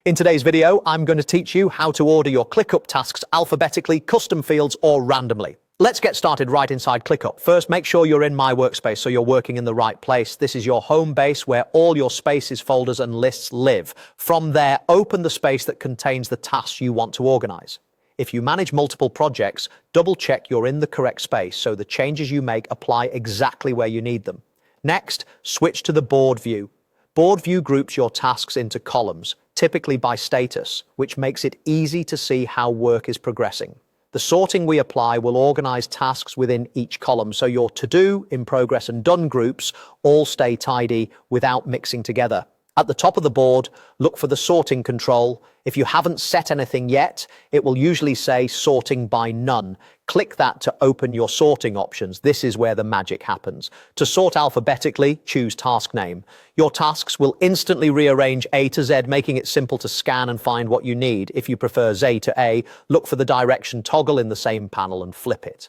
In today's video, I'm going to teach you how to order your ClickUp tasks alphabetically, custom fields, or randomly. Let's get started right inside ClickUp. First, make sure you're in My Workspace so you're working in the right place. This is your home base where all your spaces, folders, and lists live. From there, open the space that contains the tasks you want to organize. If you manage multiple projects, double-check you're in the correct space so the changes you make apply exactly where you need them. Next, switch to the board view. Board view groups your tasks into columns, typically by status, which makes it easy to see how work is progressing. The sorting we apply will organize tasks within each column, so your to-do, in progress, and done groups all stay tidy without mixing together. At the top of the board, look for the sorting control. If you haven't set anything yet, it will usually say sorting by none. Click that to open your sorting options. This is where the magic happens. To sort alphabetically, choose task name. Your tasks will instantly rearrange A to Z, making it simple to scan and find what you need. If you prefer Z to A, look for the direction toggle in the same panel and flip it.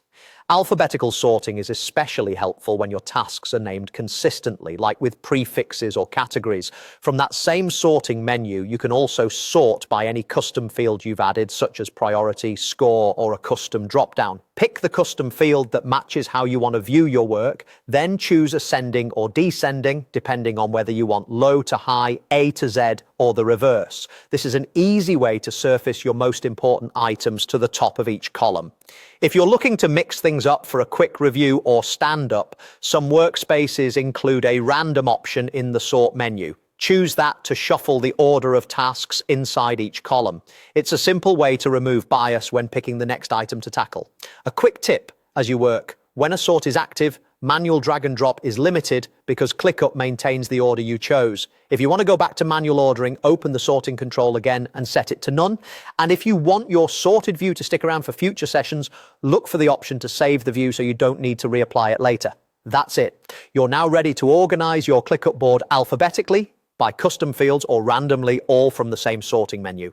Alphabetical sorting is especially helpful when your tasks are named consistently, like with prefixes or categories. From that same sorting menu, you can also sort by any custom field you've added, such as priority, score, or a custom dropdown. Pick the custom field that matches how you want to view your work, then choose ascending or descending, depending on whether you want low to high, A to Z, or the reverse. This is an easy way to surface your most important items to the top of each column. If you're looking to mix things up for a quick review or stand-up, some workspaces include a random option in the sort menu. Choose that to shuffle the order of tasks inside each column. It's a simple way to remove bias when picking the next item to tackle. A quick tip as you work: when a sort is active, manual drag and drop is limited because ClickUp maintains the order you chose. If you want to go back to manual ordering, open the sorting control again and set it to none. And if you want your sorted view to stick around for future sessions, look for the option to save the view so you don't need to reapply it later. That's it. You're now ready to organize your ClickUp board alphabetically, by custom fields, or randomly, all from the same sorting menu.